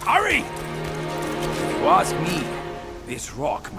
hurry! If you ask me, this rock...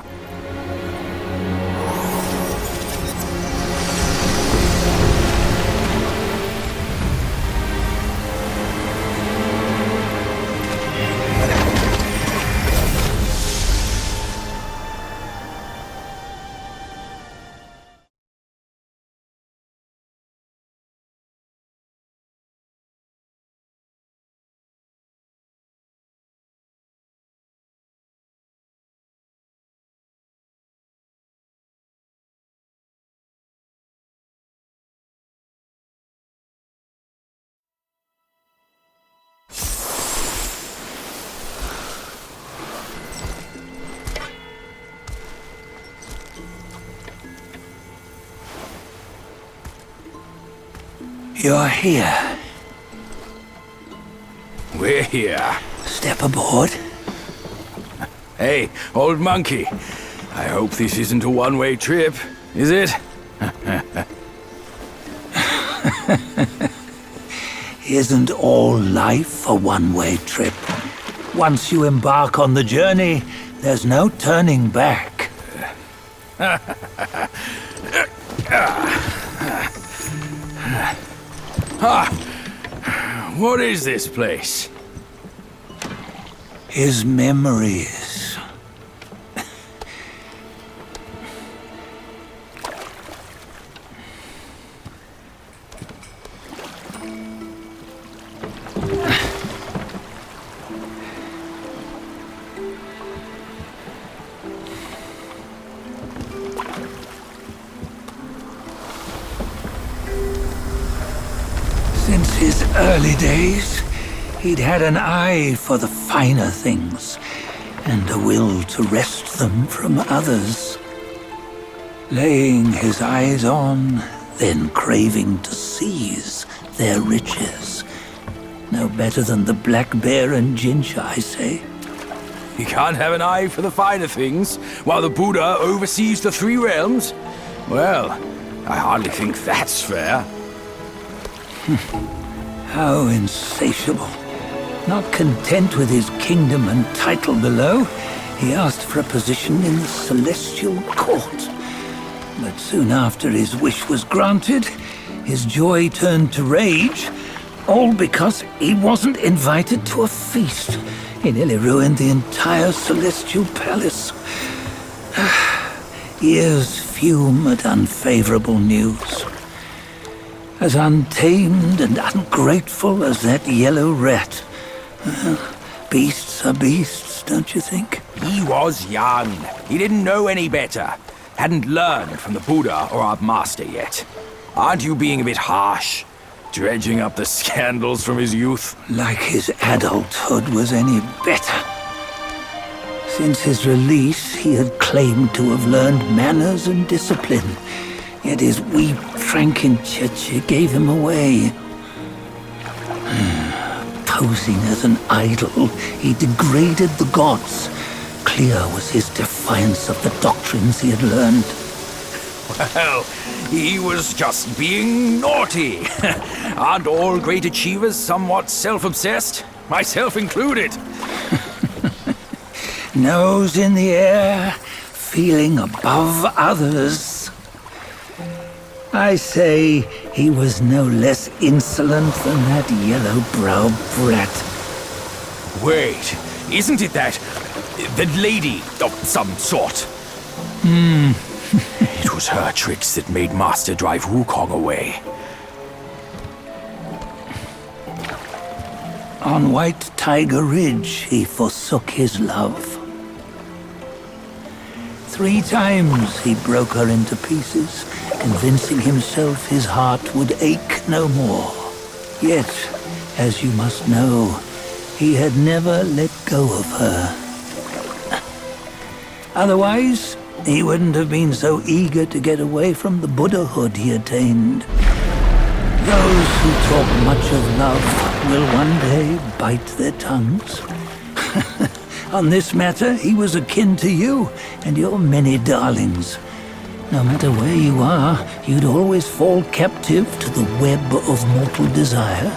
You're here. We're here. Step aboard. Hey, old monkey. I hope this isn't a one-way trip, is it? Isn't all life a one-way trip? Once you embark on the journey, there's no turning back. What is this place? His memories. Since his early days, he'd had an eye for the finer things, and a will to wrest them from others. Laying his eyes on, then craving to seize their riches. No better than the black bear and ginger, I say. You can't have an eye for the finer things, while the Buddha oversees the three realms? Well, I hardly think that's fair. How insatiable. Not content with his kingdom and title below, he asked for a position in the celestial court. But soon after his wish was granted, his joy turned to rage, all because he wasn't invited to a feast. He nearly ruined the entire celestial palace. Ears fume at unfavorable news. As untamed and ungrateful as that yellow rat. Beasts are beasts, don't you think? He was young. He didn't know any better. Hadn't learned from the Buddha or our master yet. Aren't you being a bit harsh? Dredging up the scandals from his youth? Like his adulthood was any better. Since his release, he had claimed to have learned manners and discipline. Yet his weak Frankenchurch gave him away. Posing as an idol, he degraded the gods. Clear was his defiance of the doctrines he had learned. Well, he was just being naughty. Aren't all great achievers somewhat self-obsessed? Myself included. Nose in the air, feeling above others. I say he was no less insolent than that yellow-browed brat. Wait, isn't it that lady of some sort? It was her tricks that made Master drive Wukong away. On White Tiger Ridge, he forsook his love. 3 times he broke her into pieces, convincing himself his heart would ache no more. Yet, as you must know, he had never let go of her. Otherwise, he wouldn't have been so eager to get away from the Buddhahood he attained. Those who talk much of love will one day bite their tongues. On this matter, he was akin to you and your many darlings. No matter where you are, you'd always fall captive to the web of mortal desire.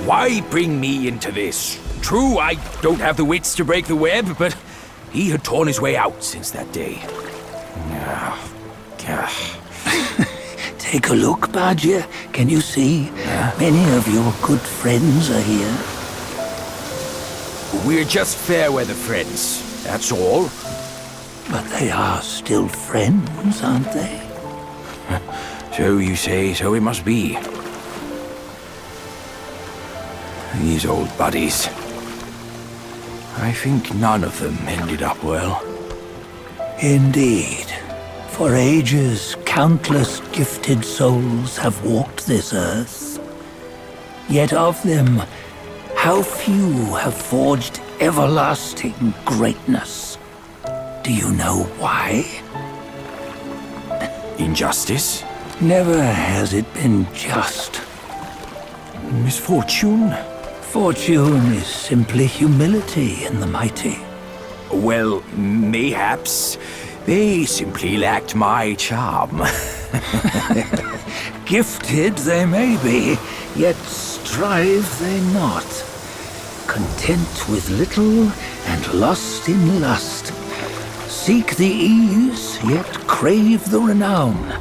Why bring me into this True, I don't have the wits to break the web, but he had torn his way out since that day. Take a look, Badger. Can you see? Many of your good friends are here. We're just fair weather friends, that's all. But they are still friends, aren't they? So you say, so it must be. These old buddies. I think none of them ended up well. Indeed. For ages, countless gifted souls have walked this earth. Yet of them, how few have forged everlasting greatness? Do you know why? Injustice? Never has it been just. Misfortune? Fortune is simply humility in the mighty. Well, mayhaps. They simply lacked my charm. Gifted they may be, yet strive they not. Content with little and lost in lust. Seek the ease, yet crave the renown.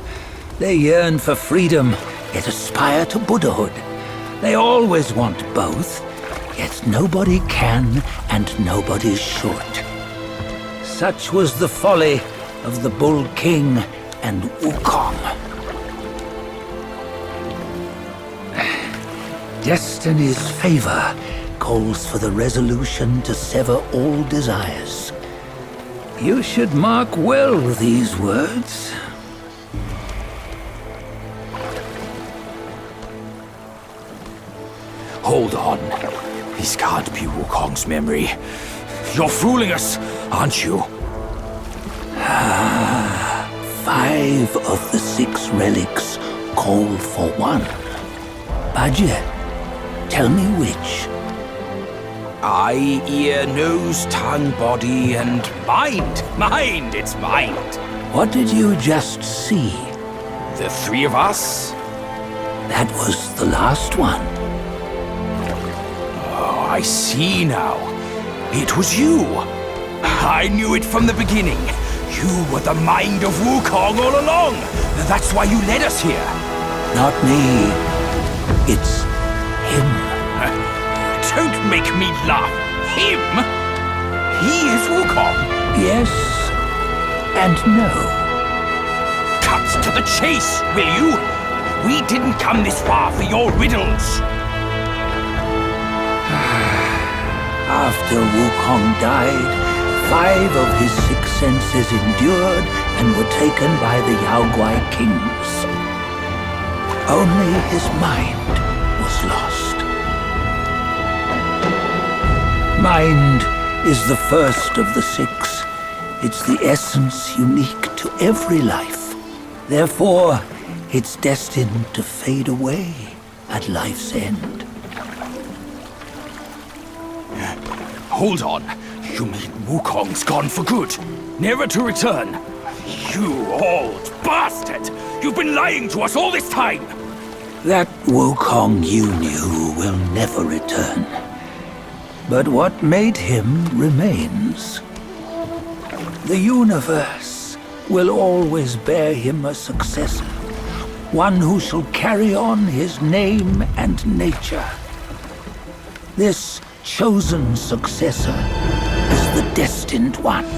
They yearn for freedom, yet aspire to Buddhahood. They always want both, yet nobody can and nobody should. Such was the folly of the Bull King and Wukong. Destiny's favor calls for the resolution to sever all desires. You should mark well these words. Hold on. This can't be Wukong's memory. You're fooling us, aren't you? 5 of the 6 relics call for one. Badger, tell me which. Eye, ear, nose, tongue, body, and mind. Mind, it's mind. What did you just see? The 3 of us? That was the last one. Oh, I see now. It was you. I knew it from the beginning. You were the mind of Wukong all along. That's why you led us here. Not me. It's him. Don't make me laugh. Him? He is Wukong. Yes and no. Cut to the chase, will you? We didn't come this far for your riddles. After Wukong died, 5 of his 6 senses endured and were taken by the Yaoguai kings. Only his mind was lost. Mind is the first of the 6. It's the essence unique to every life. Therefore, it's destined to fade away at life's end. Hold on. You mean Wukong's gone for good? Never to return? You old bastard! You've been lying to us all this time! That Wukong you knew will never return. But what made him remains. The universe will always bear him a successor. One who shall carry on his name and nature. This chosen successor is the destined one.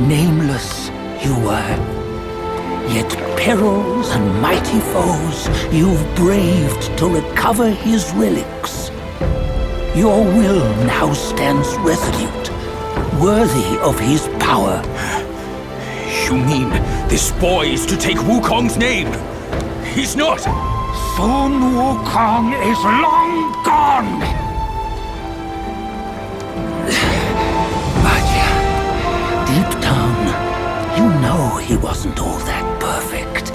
Nameless you were, yet perils and mighty foes you've braved to recover his relics. Your will now stands resolute, worthy of his power. You mean this boy is to take Wukong's name? He's not! Soon Wukong is long gone! Badger, deep down, you know he wasn't all that perfect.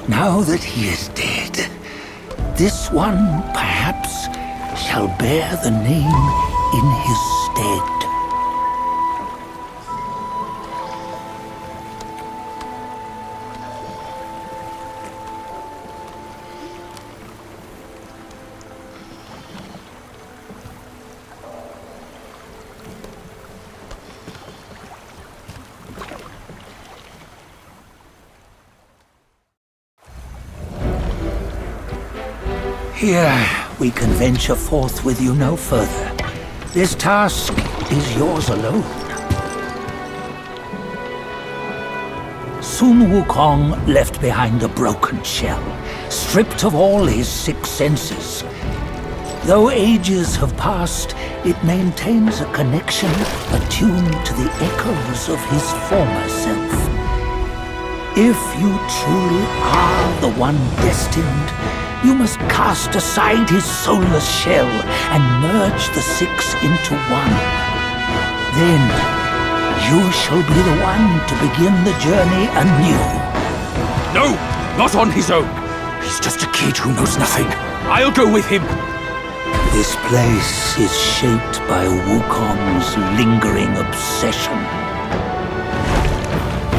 Now that he is dead, this one, perhaps, shall bear the name in his stead. Here, we can venture forth with you no further. This task is yours alone. Soon Wukong left behind a broken shell, stripped of all his 6 senses. Though ages have passed, it maintains a connection attuned to the echoes of his former self. If you truly are the one destined, you must cast aside his soulless shell and merge the 6 into one. Then, you shall be the one to begin the journey anew. No, not on his own. He's just a kid who knows nothing. I'll go with him. This place is shaped by Wukong's lingering obsession.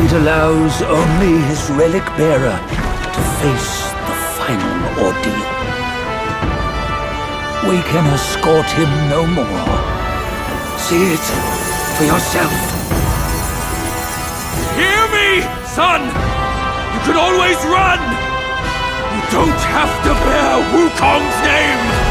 It allows only his relic bearer to face the final ordeal. We can escort him no more. See it for yourself. Hear me, son! You can always run! You don't have to bear Wukong's name!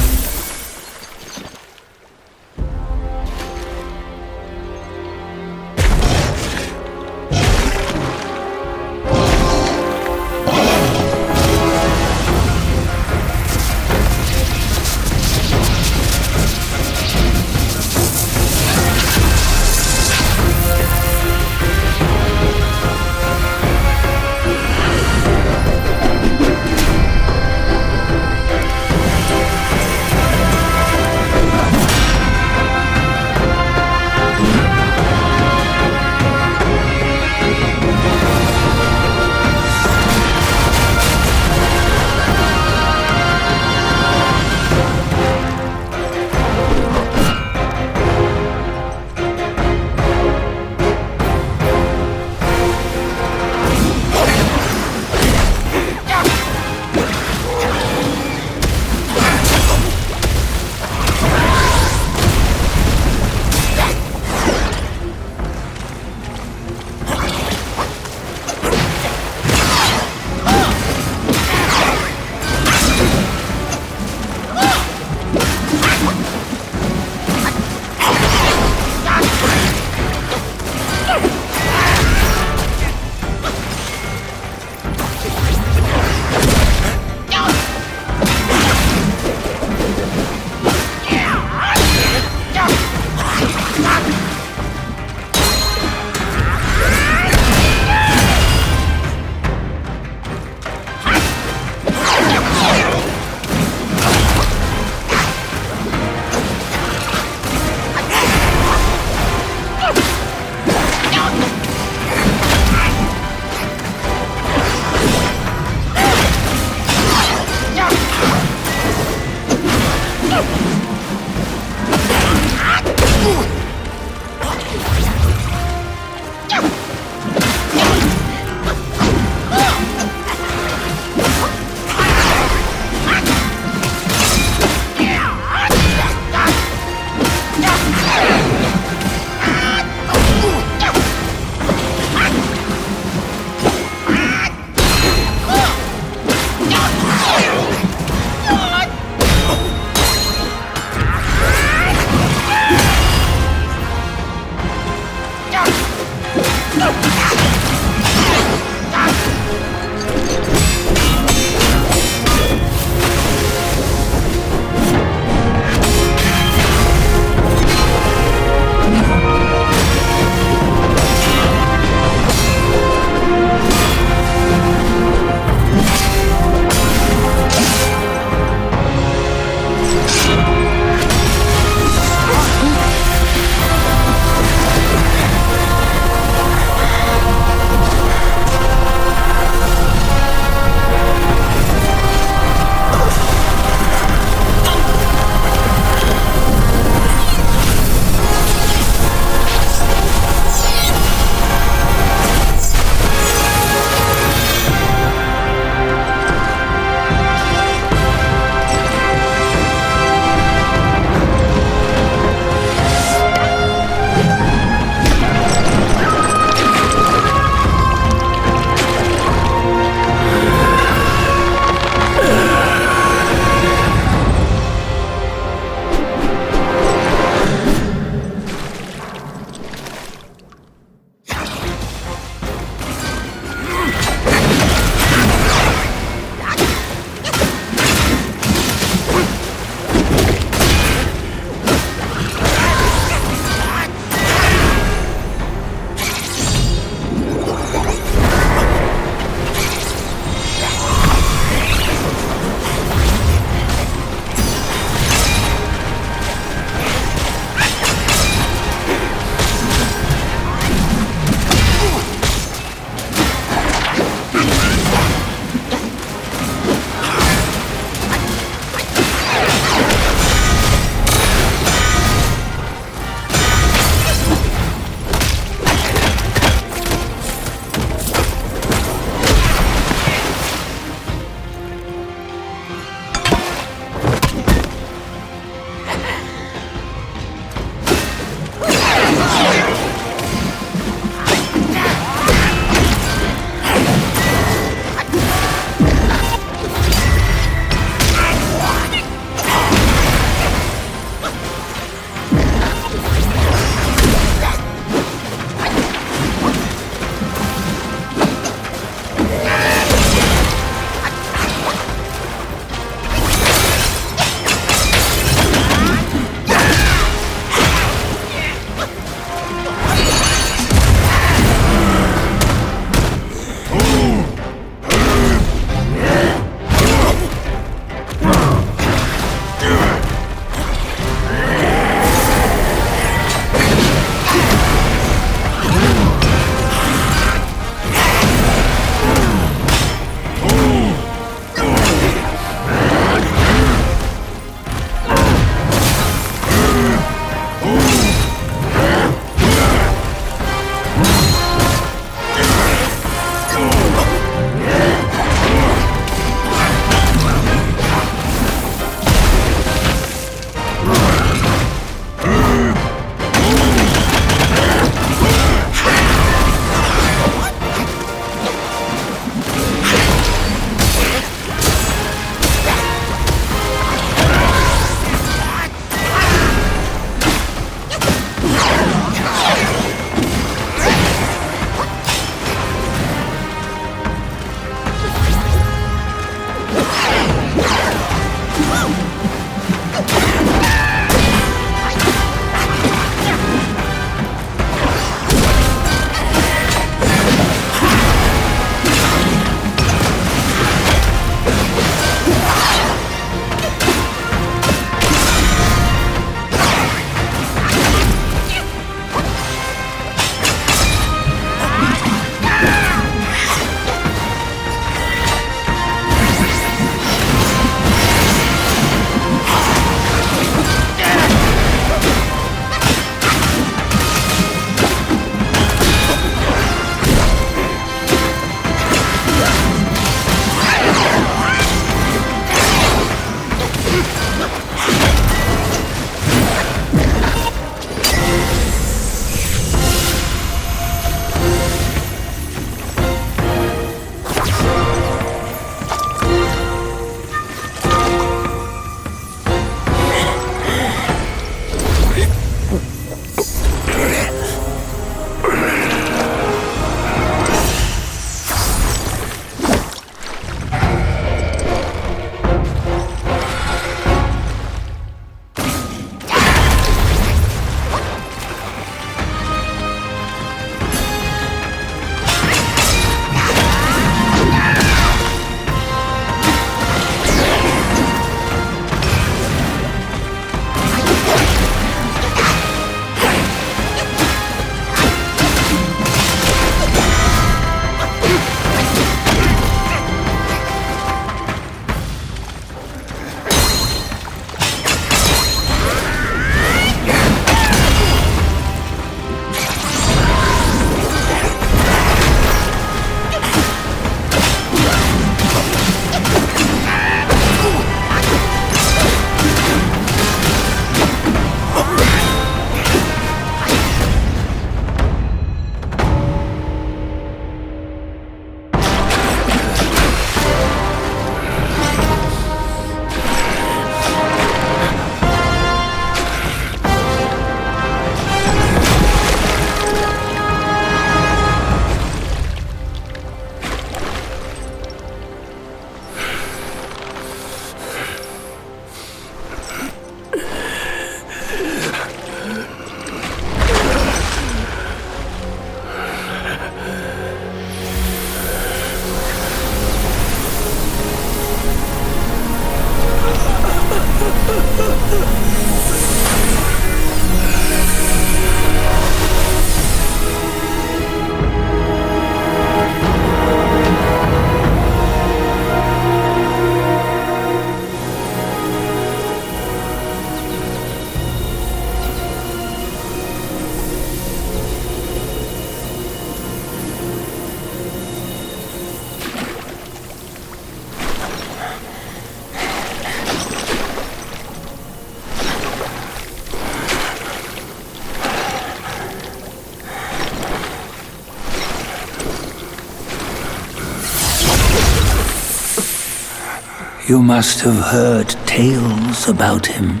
You must have heard tales about him.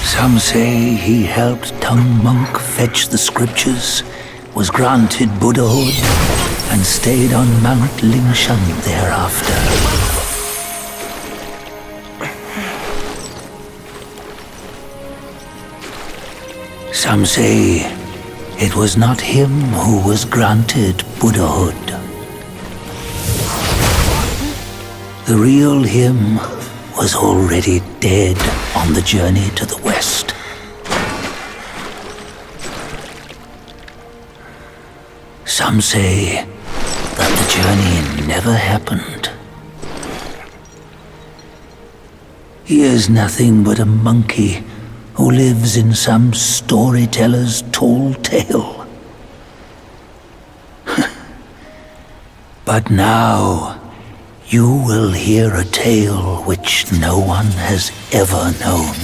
Some say he helped Tung Monk fetch the scriptures, was granted Buddhahood, and stayed on Mount Lingshan thereafter. Some say it was not him who was granted Buddhahood. The real him was already dead on the journey to the west. Some say that the journey never happened. He is nothing but a monkey who lives in some storyteller's tall tale. But now, you will hear a tale which no one has ever known.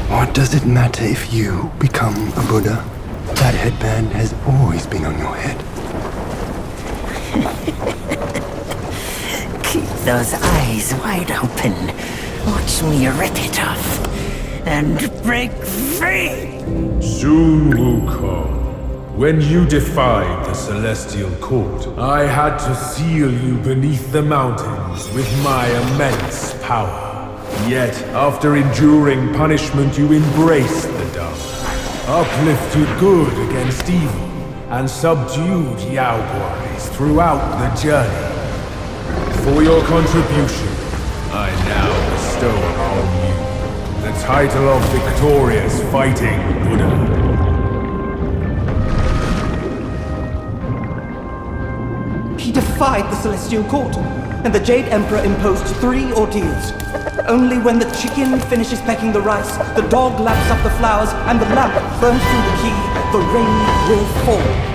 What does it matter if you become a Buddha? That headband has always been on your head. Keep those eyes wide open. Watch me rip it off and break free. Soon, Wukong. When you defied the Celestial Court, I had to seal you beneath the mountains with my immense power. Yet, after enduring punishment, you embraced the dark, uplifted good against evil, and subdued Yao Guais throughout the journey. For your contribution, I now bestow upon you the title of Victorious Fighting Buddha. He defied the Celestial Court, and the Jade Emperor imposed 3 ordeals. Only when the chicken finishes pecking the rice, the dog laps up the flowers, and the lamp burns through the key, the rain will fall.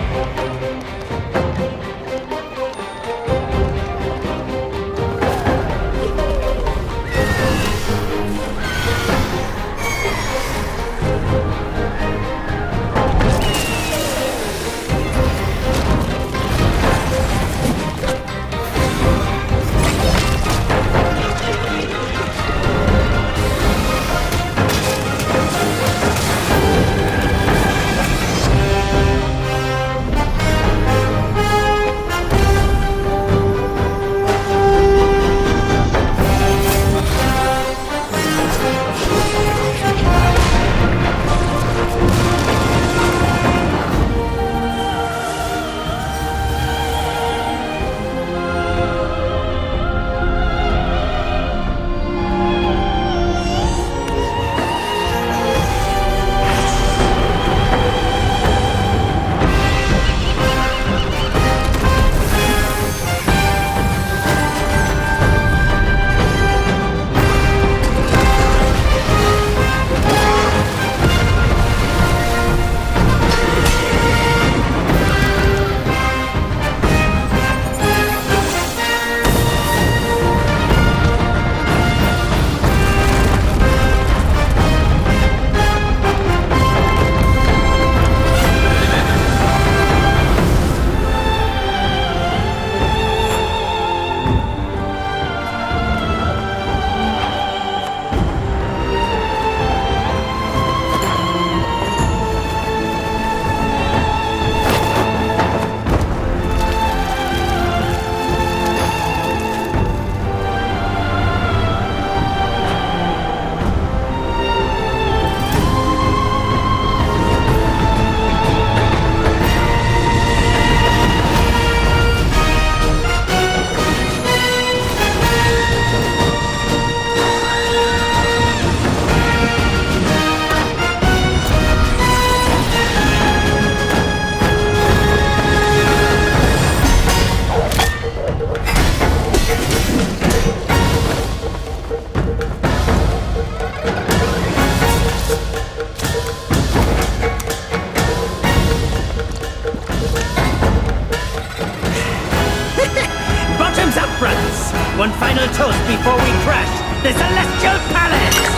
One final toast before we crash the Celestial Palace!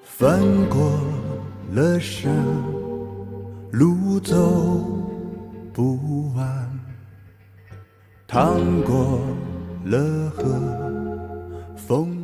翻过了山，路走不完；趟过了河，风。